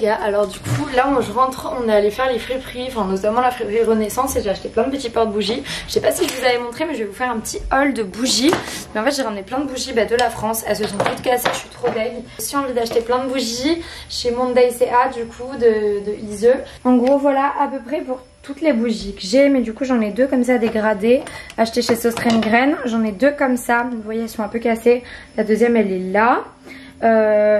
gars, alors du coup là je rentre, on est allé faire les friperies, enfin notamment la friperie Renaissance, et j'ai acheté plein de petits porte-bougies. Je sais pas si je vous avais montré, mais je vais vous faire un petit haul de bougies. Mais en fait j'ai ramené plein de bougies de la France, elles se sont toutes cassées, je suis trop deg. J'ai aussi envie d'acheter plein de bougies chez Monday CA du coup de Ise. En gros voilà à peu près pour toutes les bougies que j'ai, mais du coup j'en ai deux comme ça dégradées, achetées chez Söstrengren. J'en ai deux comme ça, vous voyez elles sont un peu cassées, la deuxième elle est là.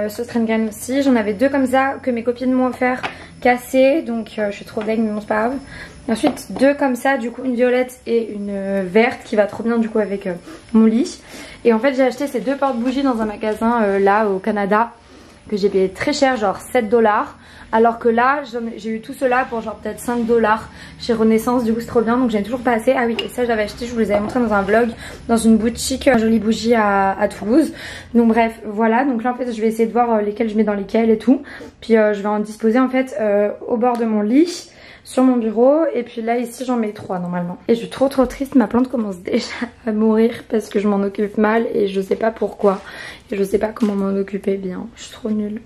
Söstrengren aussi, j'en avais deux comme ça que mes copines m'ont offert cassées, donc je suis trop deg mais bon c'est pas grave. Et ensuite deux comme ça, du coup une violette et une verte qui va trop bien du coup avec mon lit. Et en fait j'ai acheté ces deux porte-bougies dans un magasin là au Canada que j'ai payé très cher, genre 7 $. Alors que là j'ai eu tout cela pour genre peut-être 5 $ chez Renaissance, du coup c'est trop bien, donc j'en ai toujours pas assez. Ah oui, et ça j'avais acheté, je vous les avais montré dans un vlog, dans une boutique jolie bougie à Toulouse. Donc bref voilà, donc là en fait je vais essayer de voir lesquelles je mets dans lesquelles et tout. Puis je vais en disposer en fait au bord de mon lit, sur mon bureau, et puis là ici j'en mets 3 normalement. Et je suis trop triste, ma plante commence déjà à mourir parce que je m'en occupe mal et je sais pas pourquoi. Et je sais pas comment m'en occuper bien, je suis trop nulle.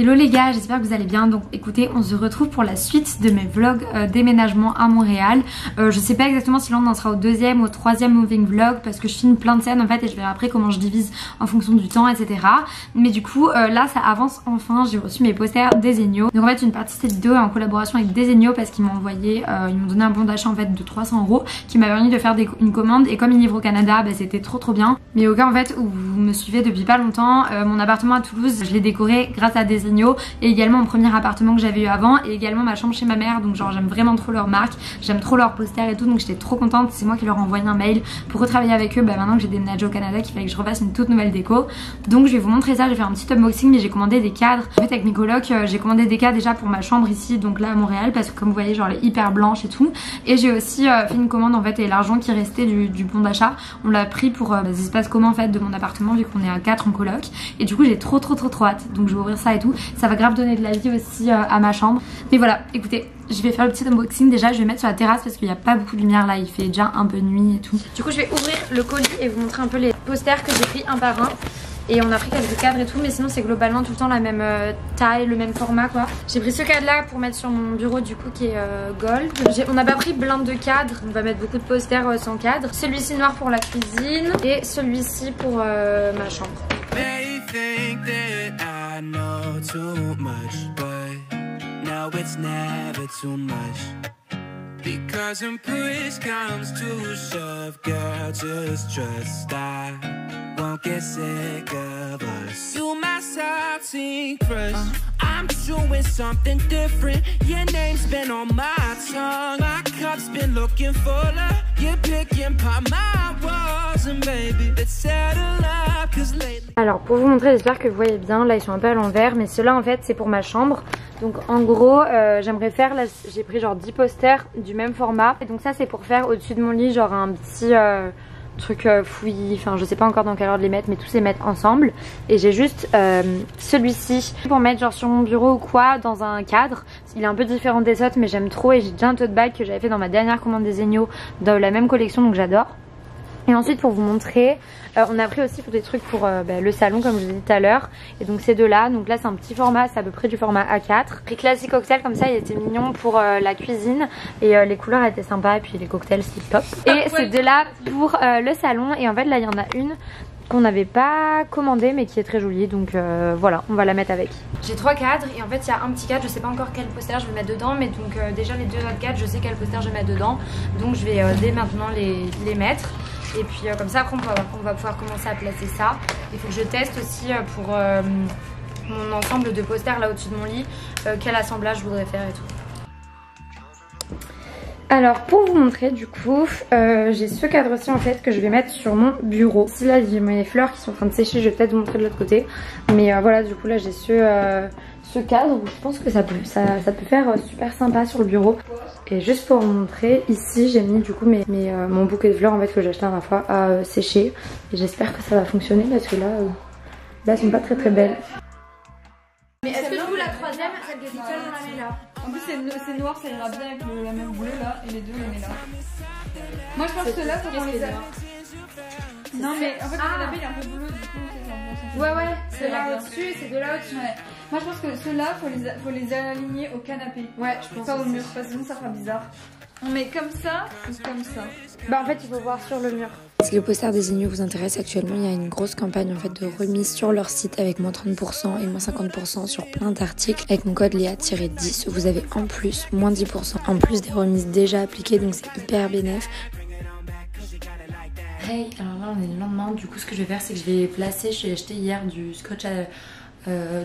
Hello les gars, j'espère que vous allez bien. Donc écoutez, on se retrouve pour la suite de mes vlogs déménagement à Montréal. Je sais pas exactement si là on en sera au deuxième ou au troisième moving vlog parce que je filme plein de scènes en fait et je verrai après comment je divise en fonction du temps, etc. Mais du coup là ça avance enfin, j'ai reçu mes posters Desenio. Donc en fait une partie de cette vidéo est en collaboration avec Desenio parce qu'ils m'ont envoyé, ils m'ont donné un bon d'achat en fait de 300 € qui m'a permis de faire une commande, et comme ils livrent au Canada, bah, c'était trop bien. Mais au cas en fait où vous me suivez depuis pas longtemps, mon appartement à Toulouse je l'ai décoré grâce à Desenio, et également mon premier appartement que j'avais eu avant, et également ma chambre chez ma mère. Donc genre j'aime vraiment trop leur marque, j'aime trop leurs posters et tout, donc j'étais trop contente. C'est moi qui leur ai envoyé un mail pour retravailler avec eux, bah maintenant que j'ai déménagé au Canada, qu'il fallait que je refasse une toute nouvelle déco. Donc je vais vous montrer ça, je vais faire un petit unboxing, mais j'ai commandé des cadres. En fait avec mes colocs j'ai commandé des cadres déjà pour ma chambre ici, donc là à Montréal, parce que comme vous voyez genre elle est hyper blanche et tout. Et j'ai aussi fait une commande en fait, et l'argent qui restait du bon d'achat on l'a pris pour les espaces communs en fait de mon appartement, vu qu'on est à 4 en coloc. Et du coup j'ai trop hâte, donc je vais ouvrir ça et tout, ça va grave donner de la vie aussi à ma chambre. Mais voilà, écoutez, je vais faire le petit unboxing. Déjà je vais mettre sur la terrasse parce qu'il n'y a pas beaucoup de lumière là, il fait déjà un peu nuit et tout. Du coup je vais ouvrir le colis et vous montrer un peu les posters que j'ai pris un par un. Et on a pris quelques cadres et tout, mais sinon c'est globalement tout le temps la même taille, le même format quoi. J'ai pris ce cadre là pour mettre sur mon bureau du coup qui est gold. On n'a pas pris blinde de cadres, on va mettre beaucoup de posters sans cadre. Celui-ci noir pour la cuisine et celui-ci pour ma chambre. Because when push comes to shove, girl, just trust I won't get sick of us. You my salty crush. I'm doing something different. Your name's been on my tongue. My cup's been looking fuller. You're picking by my walls, and baby, let's settle up, 'cause lately. Alors pour vous montrer, j'espère que vous voyez bien. Là ils sont un peu à l'envers, mais ceux-là en fait c'est pour ma chambre. Donc en gros j'aimerais faire, là j'ai pris genre 10 posters du même format. Et donc ça c'est pour faire au-dessus de mon lit genre un petit truc fouillis, enfin je sais pas encore dans quel ordre les mettre, mais tous les mettre ensemble. Et j'ai juste celui-ci pour mettre genre sur mon bureau ou quoi, dans un cadre. Il est un peu différent des autres mais j'aime trop, et j'ai déjà un tote bag que j'avais fait dans ma dernière commande Desenio dans la même collection, donc j'adore. Et ensuite pour vous montrer, on a pris aussi pour des trucs pour le salon comme je vous ai dit tout à l'heure. Et donc ces deux là, donc là c'est un petit format, c'est à peu près du format A4. Pris classique cocktail comme ça, il était mignon pour la cuisine. Et les couleurs étaient sympas, et puis les cocktails c'est top. Et ces deux là pour le salon. Et en fait là il y en a une qu'on n'avait pas commandé mais qui est très jolie, donc voilà, on va la mettre avec. J'ai 3 cadres et en fait il y a un petit cadre, je sais pas encore quel poster je vais mettre dedans, mais donc déjà les 2 autres cadres je sais quel poster je vais mettre dedans, donc je vais dès maintenant les mettre. Et puis comme ça après on va pouvoir commencer à placer ça. Il faut que je teste aussi pour mon ensemble de posters là au-dessus de mon lit quel assemblage je voudrais faire et tout. Alors pour vous montrer du coup, j'ai ce cadre-ci en fait que je vais mettre sur mon bureau. Ici là j'ai mes fleurs qui sont en train de sécher, je vais peut-être vous montrer de l'autre côté. Mais voilà, du coup là j'ai ce cadre où je pense que ça peut faire super sympa sur le bureau. Et juste pour vous montrer, ici j'ai mis du coup mon bouquet de fleurs en fait que j'ai acheté la dernière fois à sécher. Et j'espère que ça va fonctionner parce que là elles sont pas très belles. Mais est-ce que du coup la troisième, celle de Nicole, on la met là? En plus c'est noir, ça ira bien avec la même bleue là, et les deux on les met là. Moi je pense que là faut qu'on les a. Non mais en fait le canapé il est un peu bleu du coup c'est un bon. Ouais c'est là au-dessus et c'est de là au-dessus. Ouais. Moi je pense que ceux-là faut les aligner au canapé. Ouais je pense. Pas au mur parce que sinon ça fera bizarre. On met comme ça ou comme ça? Bah en fait il faut voir sur le mur. Si le poster des Ignos vous intéresse, actuellement il y a une grosse campagne en fait de remise sur leur site avec moins 30% et moins 50% sur plein d'articles. Avec mon code Léa-10, vous avez en plus moins 10% en plus des remises déjà appliquées, donc c'est hyper bénéf. Hey, alors là on est le lendemain, du coup ce que je vais faire c'est que je vais placer, j'ai acheté hier du scotch à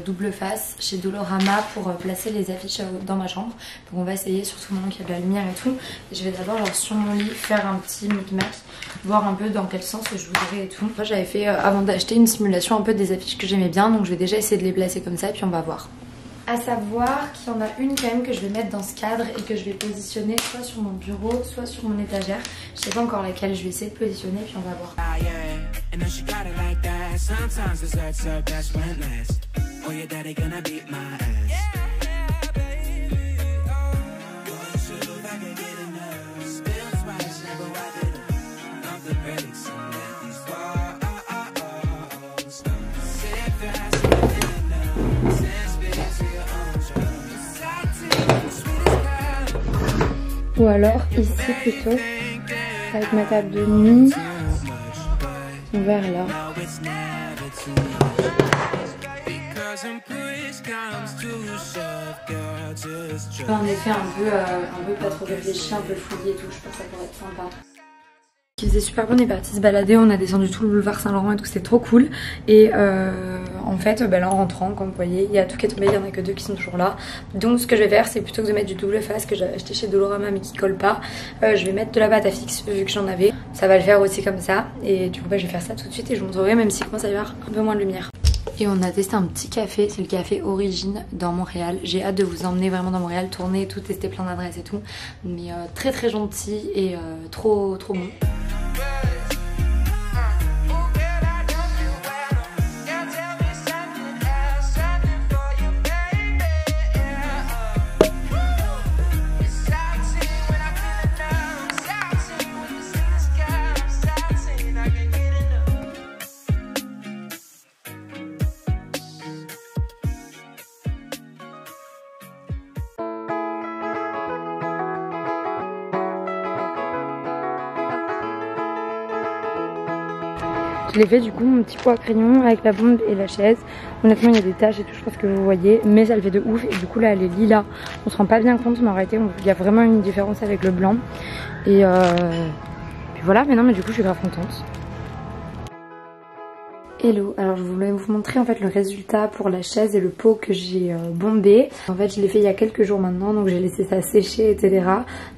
double face chez Dolorama pour placer les affiches dans ma chambre. Donc on va essayer, surtout maintenant qu'il y a de la lumière et tout. Et je vais d'abord genre sur mon lit faire un petit micmac, voir un peu dans quel sens je voudrais et tout. Moi j'avais fait avant d'acheter une simulation un peu des affiches que j'aimais bien, donc je vais déjà essayer de les placer comme ça et puis on va voir. À savoir qu'il y en a une quand même que je vais mettre dans ce cadre et que je vais positionner soit sur mon bureau, soit sur mon étagère. Je sais pas encore laquelle je vais essayer de positionner puis on va voir. Ou alors ici plutôt, avec ma table de nuit, vers là. En effet un peu pas trop réfléchi, un peu fouillé et tout, je pense que ça pourrait être sympa. Il faisait super bon, on est parti se balader, on a descendu tout le boulevard Saint-Laurent et tout, c'était trop cool. Et en fait là en rentrant, comme vous voyez, il y a tout qui est tombé, il y en a que 2 qui sont toujours là. Donc ce que je vais faire c'est plutôt que de mettre du double face que j'avais acheté chez Dolorama mais qui colle pas, je vais mettre de la pâte à fixe vu que j'en avais. Ça va le faire aussi comme ça et du coup je vais faire ça tout de suite et je vous montrerai même s'il commence à y avoir un peu moins de lumière. Et on a testé un petit café, c'est le café Origine dans Montréal. J'ai hâte de vous emmener vraiment dans Montréal, tourner et tout, tester plein d'adresses et tout. Mais très gentil et trop bon. Je l'ai fait du coup mon petit pot à crayon avec la bombe et la chaise. Honnêtement il y a des taches et tout, je pense que vous voyez, mais ça le fait de ouf. Et du coup là elle est lilas, on se rend pas bien compte mais en réalité il y a vraiment une différence avec le blanc. Et puis voilà, mais non mais du coup je suis grave contente. Hello, alors je voulais vous montrer en fait le résultat pour la chaise et le pot que j'ai bombé. En fait je l'ai fait il y a quelques jours maintenant, donc j'ai laissé ça sécher etc.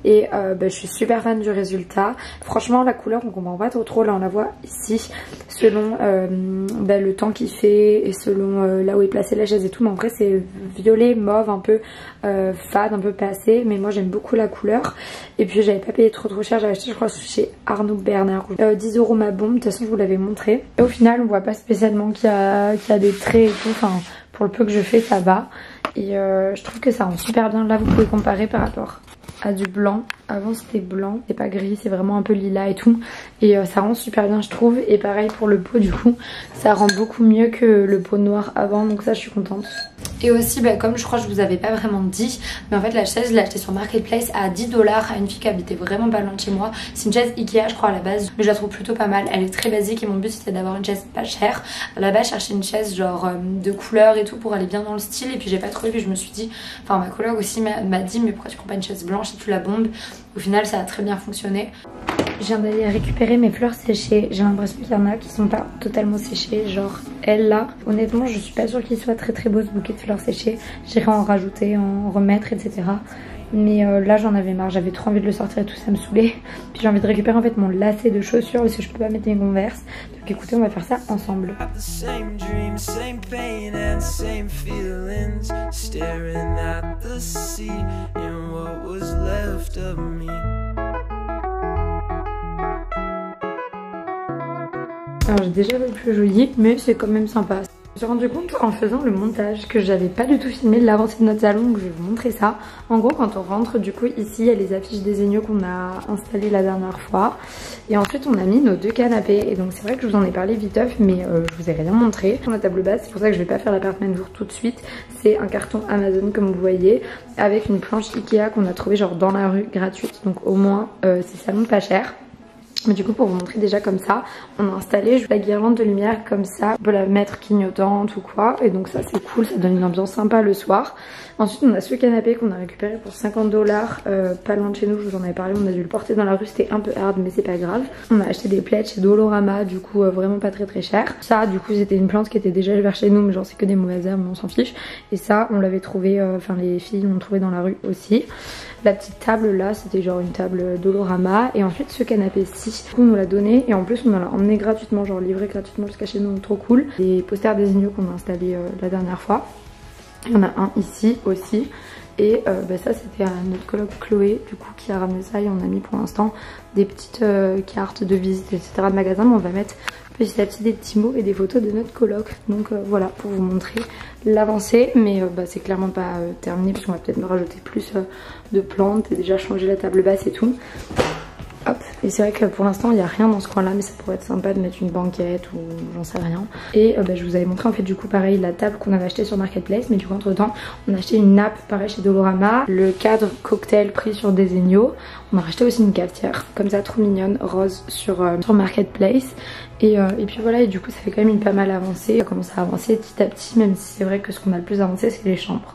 Et je suis super fan du résultat. Franchement la couleur on comprend pas trop, là on la voit ici selon le temps qu'il fait et selon là où est placée la chaise et tout. Mais en vrai c'est violet, mauve, un peu fade, un peu passé. Mais moi j'aime beaucoup la couleur. Et puis j'avais pas payé trop cher, j'avais acheté je crois chez Arnaud Bernard. 10 € ma bombe, de toute façon je vous l'avais montré. Et au final on voit pas spécialement qu'il y a des traits et tout, enfin pour le peu que je fais ça va. Et je trouve que ça rend super bien. Là vous pouvez comparer par rapport à du blanc. Avant c'était blanc, c'est pas gris, c'est vraiment un peu lilas et tout. Et ça rend super bien je trouve. Et pareil pour le pot du coup, ça rend beaucoup mieux que le pot noir avant, donc ça je suis contente. Et aussi comme je crois que je vous avais pas vraiment dit, mais en fait la chaise je l'ai achetée sur Marketplace à 10 $ à une fille qui habitait vraiment pas loin de chez moi. C'est une chaise Ikea je crois à la base, mais je la trouve plutôt pas mal. Elle est très basique et mon but c'était d'avoir une chaise pas chère. À la base je cherchais une chaise genre de couleur et tout pour aller bien dans le style, et puis j'ai pas trouvé, puis je me suis dit, enfin ma coloc aussi m'a dit mais pourquoi tu prends pas une chaise blanche et tu la bombes. Au final ça a très bien fonctionné. Je viens d'aller récupérer mes fleurs séchées. J'ai l'impression qu'il y en a qui sont pas totalement séchées, genre elle là. Honnêtement je suis pas sûre qu'il soit très beau ce bouquet de fleurs séchées. J'irai en rajouter, en remettre etc. mais là j'en avais marre, j'avais trop envie de le sortir et tout, ça me saoulait. Puis j'ai envie de récupérer en fait mon lacet de chaussures parce que je peux pas mettre mes Converse. Donc écoutez, on va faire ça ensemble. Alors j'ai déjà vu plus joli, mais c'est quand même sympa. Je me suis rendu compte en faisant le montage que j'avais pas du tout filmé l'avancée de notre salon, donc je vais vous montrer ça. En gros, quand on rentre, du coup ici il y a les affiches Desenio qu'on a installées la dernière fois. Et ensuite on a mis nos deux canapés. Et donc c'est vrai que je vous en ai parlé viteuf, mais je vous ai rien montré. Sur la table basse, c'est pour ça que je vais pas faire l'appartement jour tout de suite. C'est un carton Amazon comme vous voyez, avec une planche Ikea qu'on a trouvée genre dans la rue gratuite. Donc au moins c'est salon pas cher. Mais du coup pour vous montrer déjà comme ça, on a installé la guirlande de lumière comme ça, on peut la mettre clignotante ou quoi, et donc ça c'est cool, ça donne une ambiance sympa le soir. Ensuite on a ce canapé qu'on a récupéré pour 50 $, pas loin de chez nous, je vous en avais parlé, on a dû le porter dans la rue, c'était un peu hard mais c'est pas grave. On a acheté des plaids chez Dolorama, du coup vraiment pas très cher. Ça du coup c'était une plante qui était déjà vers chez nous, mais genre c'est que des mauvaises herbes, mais on s'en fiche. Et ça on l'avait trouvé, enfin les filles l'ont trouvé dans la rue aussi. La petite table là c'était genre une table Dolorama. Et ensuite ce canapé-ci, on nous l'a donné et en plus on l'a emmené gratuitement, genre livré gratuitement jusqu'à chez nous, donc trop cool. Les posters Desenio qu'on a installés la dernière fois. Il y en a un ici aussi. Et ça c'était à notre coloc Chloé du coup qui a ramené ça, et on a mis pour l'instant des petites cartes de visite etc de magasin, mais on va mettre petit à petit des petits mots et des photos de notre coloc. Donc voilà pour vous montrer l'avancée, mais c'est clairement pas terminé puisqu'on va peut-être me rajouter plus de plantes et déjà changer la table basse et tout. Hop. Et c'est vrai que pour l'instant il n'y a rien dans ce coin là, mais ça pourrait être sympa de mettre une banquette ou j'en sais rien. Et je vous avais montré en fait du coup pareil la table qu'on avait acheté sur Marketplace, mais du coup entre temps on a acheté une nappe pareil chez Dolorama, le cadre cocktail pris sur Desenio. On a racheté aussi une cafetière comme ça trop mignonne rose sur Marketplace. Et puis voilà, et du coup ça fait quand même une pas mal avancée. On commence à avancer petit à petit, même si c'est vrai que ce qu'on a le plus avancé c'est les chambres.